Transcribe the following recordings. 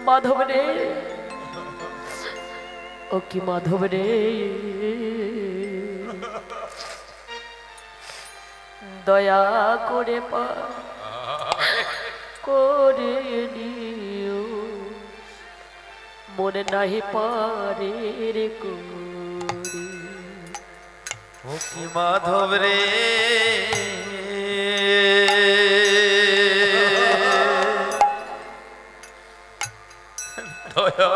মাধব রে, ও কি মাধব রে, দয়া করে করে নিও, মনে নাহি পারে রে করি। ও কি মাধব রে, দয়া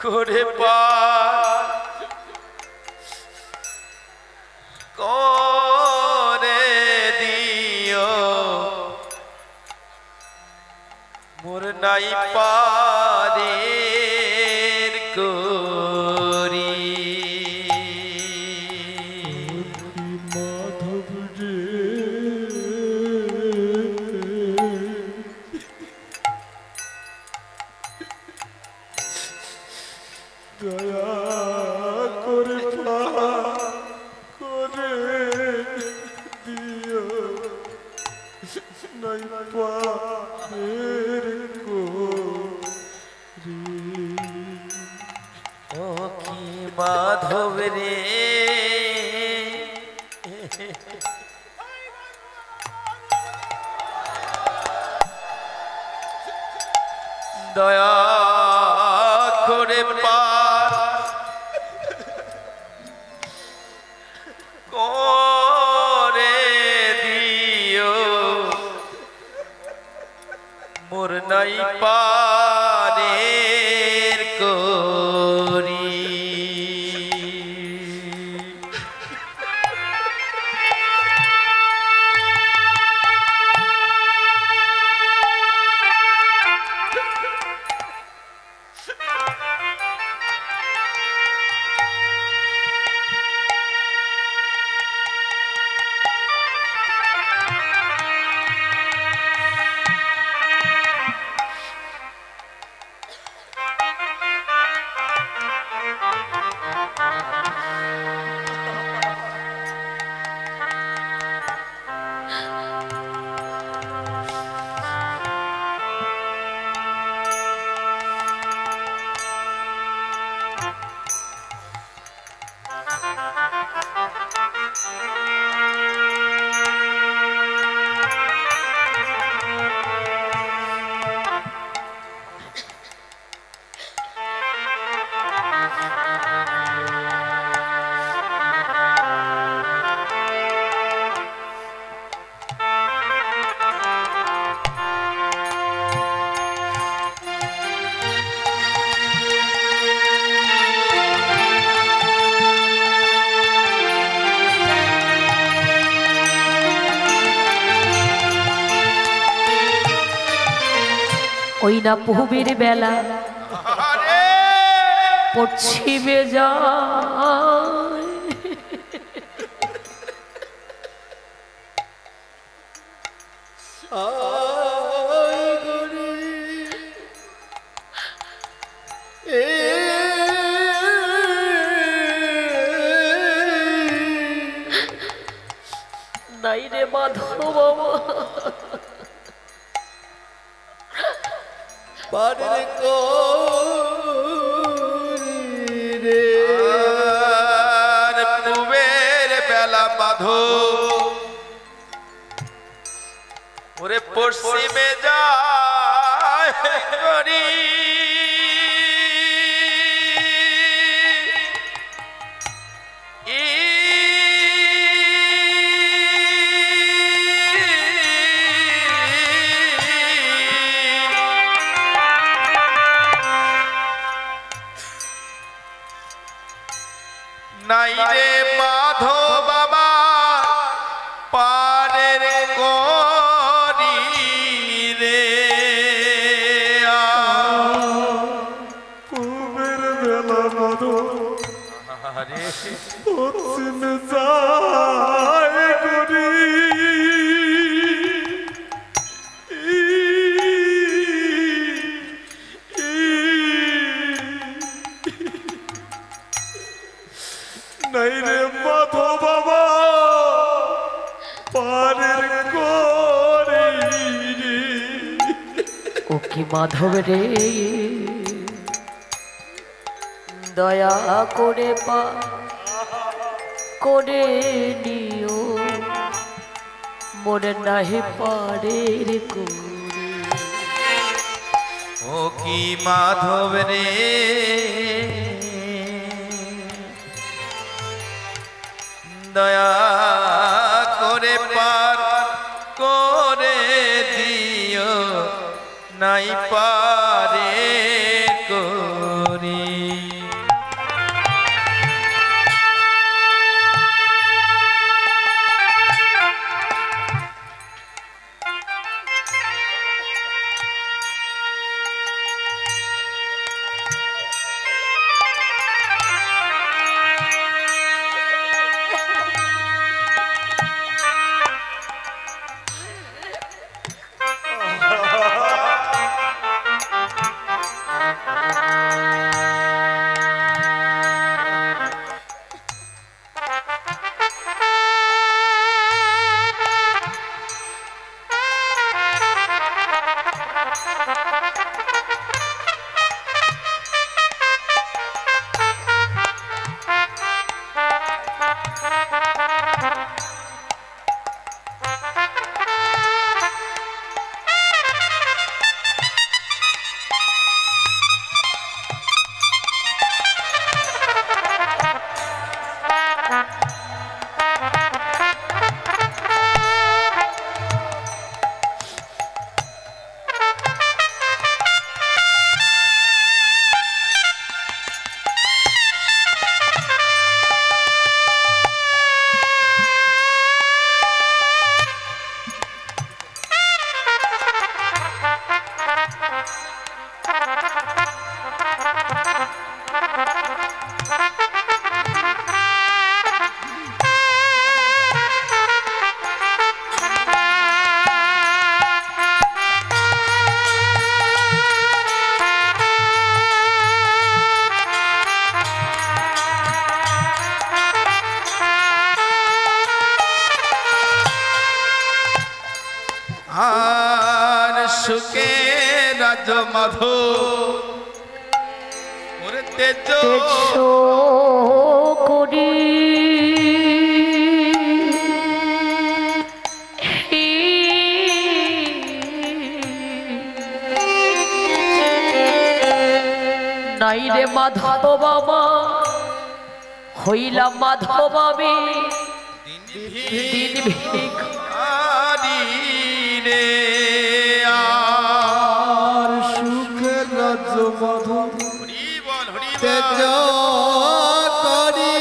করে পার করে দিও, মোর নাই পারে করি। মাধব রে, দয়া করে করে দিও, নাই পারের করি। ও কি মাধব রে, দয়া করে পার করে দিও, মোর নাই পারে করি। ওই না পূবের বেলা পশ্চিমে যায়, নাই রে মাধব বাবা, পারে রে পূবের বেলা মাধব, ওরে পশ্চিমে যায় করি। নাই রে মাধব বাবা পারের করি রে, পূবের বেলা মাধব পশ্চিমে যায় করি। নাই রে কি মাধব রে দয়া করে পা করে নিও মোরে নাহি পারে রে ও কি মাধব রে দয়া করে পার করে দিও নাই পারে করি আর সুখে রাজ মাধো ওরে তেজ করি নাই রে মাধব বাবা হইলাম মাধব আমি দিন ভিখ রে আর সুখের রাজ্য মাধব হরি বল তেজ করি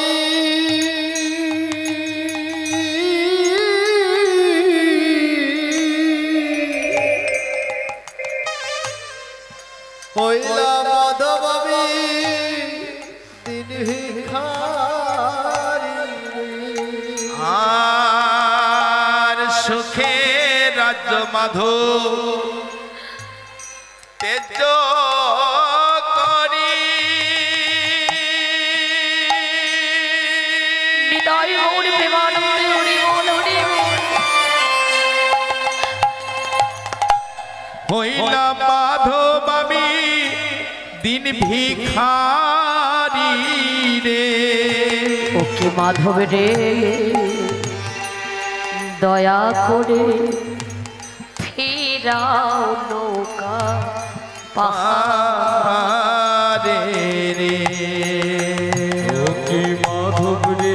হইলা মাধব আমি দিন ভিখারি আর সুখে রাজ্য মাধো তেজ করি নিতাই গৌর প্রেমানন্দে হরি বল হরি বল। হইলা মাধব আমি দিন ভিখারি রে ওকে মাধব রে দয়া করে ফিরাও নৌকা পাহাড়ে রে কি মাধব রে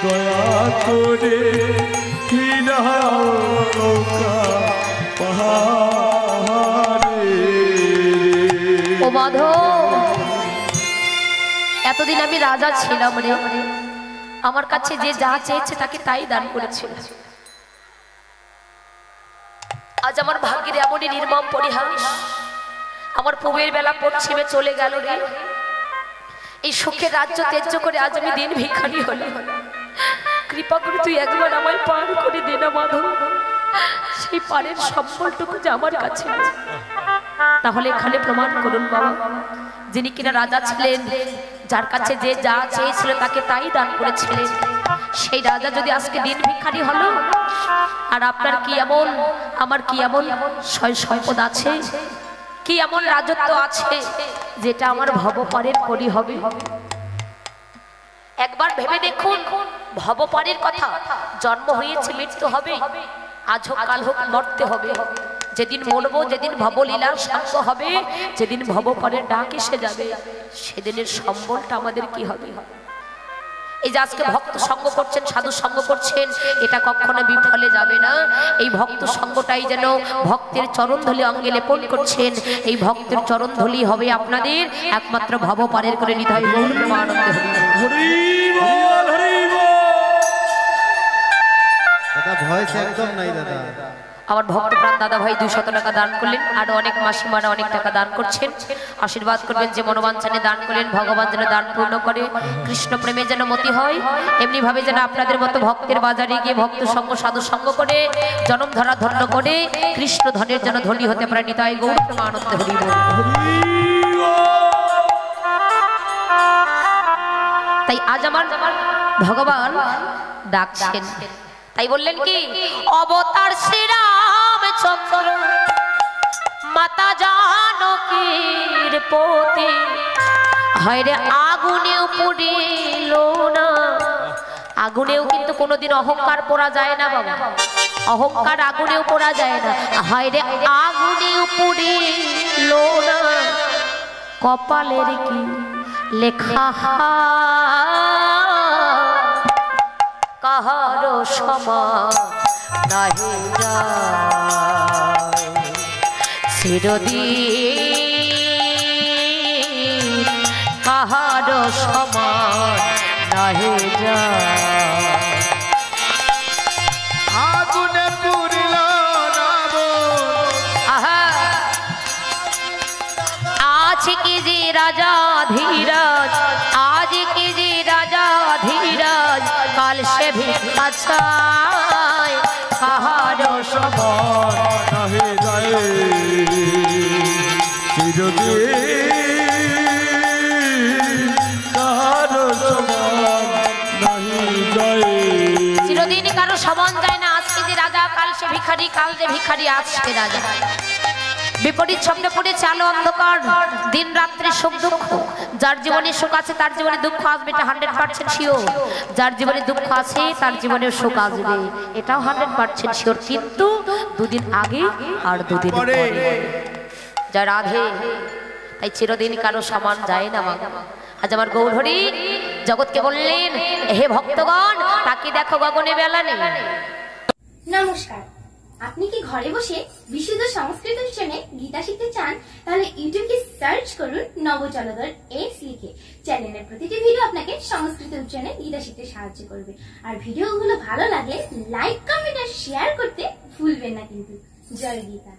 দয়া করে ফিরাও নৌকা পাহাড়ে ও মাধব এতদিন আমি রাজা ছিলাম রে আমার কাছে যে যা চেয়েছে তাকে তাই দান করেছিল আজ আমার ভাগ্যের এমনই নির্মম পরিহাস আমার প্রভুর বেলা পশ্চিমে চলে গেল রে এই সুখের রাজ্য ত্যায্য করে আজ আমি দিন ভিখারি হলে কৃপা করে তুই একবার আমায় পার করে দে না মাধব সেই পারের সম্বলটুকু যে আমার কাছে আছে তাহলে এখানে প্রমাণ করুন বাবা যিনি কিনা রাজা ছিলেন যার কাছে যে যা চেয়েছিল তাকে তাই দান করেছিলেন সেই রাজা যদি আজকে দিন ভিখারি হলো, আর আপনার কি এমন আমার কি এমন সয় সম্পদ আছে, কি এমন রাজত্ব আছে যেটা আমার ভবপারের করি হবে? একবার ভেবে দেখুন, ভবপারের কথা। জন্ম হয়েছে, মৃত্যু হবে, আজ হোক কাল হোক মরতে হবে। যেদিন মরবো, যেদিন ভবলীলার সাঙ্গ হবে, যেদিন ভবপারের ডাক এসে যাবে, সেদিনের সম্বলটা আমাদের কি হবে? এই যে আজকে ভক্ত সঙ্গ করছেন, সাধু সঙ্গ করছেন, এটা কখনো বিফলে যাবে না। এই ভক্ত সঙ্গটাই যেন ভক্তের চরণধলি অঙ্গে লেপন করছেন। এই ভক্তের চরণধলি হবে আপনাদের একমাত্র ভবপারের করে নিতে হয়। গৌর প্রেমানন্দে হরি বল, হরি বল। দাদা ভয়েস একদম নাই দাদা। আমার ভক্তপ্রাণ দাদা ভাই 200 টাকা দান করলেন, আরো অনেক মাসিমারা অনেক টাকা দান করছেন। আশীর্বাদ করবেন যে মনোবাঞ্ছানে দান করলেন, ভগবান যেন দান পূর্ণ করে, কৃষ্ণ প্রেমে যেন মতি হয়। এমনি ভাবে যেন আপনাদের মতো ভক্তের বাজারে গিয়ে ভক্ত সঙ্গ সাধু সঙ্গ করে জনম ধরা ধন্য করে কৃষ্ণ ধনের যেন ধনী হতে পারে। নিতাই গৌর প্রেমানন্দে হরি বল। তাই আজ আমার ভগবান ডাকছেন, তাই বললেন কি, অবতার শ্রীরামচন্দ্র মাতা জানকীর পতি, হয়রে আগুনেও পুড়িল না। আগুনেও কিন্তু কোনোদিন অহংকার পোড়া যায় না বাবা, অহংকার আগুনেও পোড়া যায় না। হয়রে আগুনেও পুড়িল না, কপালের কি লেখা কাহারো সমান নাহি যায়, চিরদিন কাহারো সমান নাহি যায়। আগুনে পুরিল আজ কি যে রাজা ধীরাজ, আজ কি যে রাজা ধীরাজ, কাল সে ভিক্ষা চায় কাহারো সমান নাহি যায়, চিরদিন কাহারো সমান নাহি যায়। চিরদিন কারো সমান যায় না। আজকে যে রাজা, কাল সে ভিখারি, কাল যে ভিখারি আজ সে রাজা। বিপরীত শব্দে পড়েছে আলো অন্ধকার, দিন রাত্রি সুখ দুঃখ। যার জীবনে সুখ আছে তার জীবনে দুঃখ আসবে, এটা 100% শিওর। যার জীবনে দুঃখ আছে তার জীবনে সুখ আসবে, এটাও 100% শিওর। কিন্তু দুদিন আগে আর দুদিন পরে যা রাধে, তাই চিরদিন কারো সমান যায় না মা। আজ আমার গৌর হরি জগৎকে বললেন, হে ভক্তগণ, তাকে দেখো গগনে বেলা নেই। নমস্কার। আপনি কি ঘরে বসে বিশুদ্ধ সংস্কৃত উচ্চারণে গীতা শিখতে চান? তাহলে ইউটিউবে সার্চ করুন নবজলধর এক্স লিখে। চ্যানেলের প্রতিটি ভিডিও আপনাকে সংস্কৃত উচ্চারণে গীতা শিখতে সাহায্য করবে। আর ভিডিওগুলো ভালো লাগলে লাইক, কমেন্ট আর শেয়ার করতে ভুলবেন না কিন্তু। জয় গীতা।